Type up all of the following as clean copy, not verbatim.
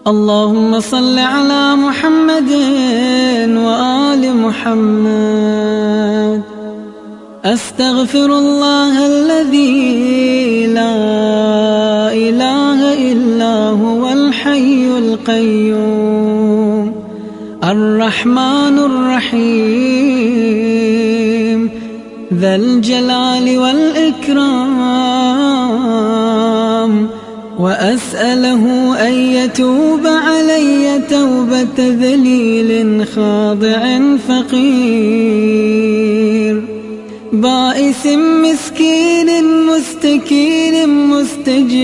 اللهم صل على محمد وآل محمد. أستغفر الله الذي لا إله إلا هو الحي القيوم الرحمن الرحيم ذا الجلال والإكرام، وأسأله أن يتوب علي توبة ذليل خاضع فقير، بائس مسكين مستكين مستجير،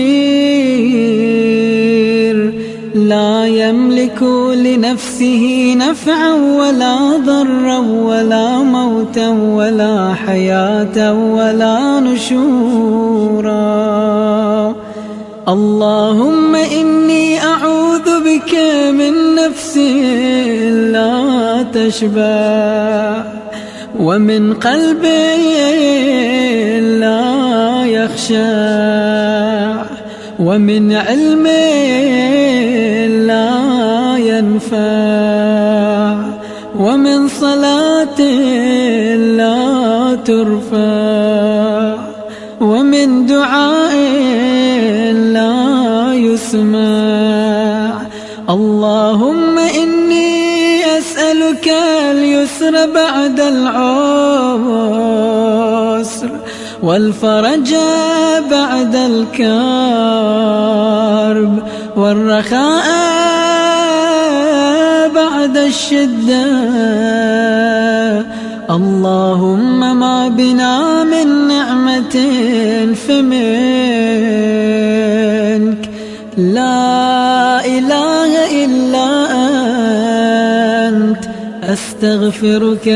لا يملك لنفسه نفعا ولا ضرا ولا موتا ولا حياة ولا نشورا. اللهم إني أعوذ بك من نفس لا تشبع، ومن قلب لا يخشع، ومن علم لا ينفع، ومن صلاة لا ترفع، ومن دعاء لا يسمع. اللهم إني أسألك اليسر بعد العسر، والفرج بعد الكرب، والرخاء بعد الشدة. اللهم ما بنا من نعمة فمنك، لا إله إلا أنت. أستغفرك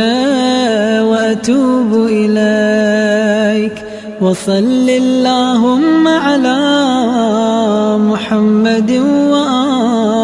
وأتوب إليك، وصل اللهم على محمد وآله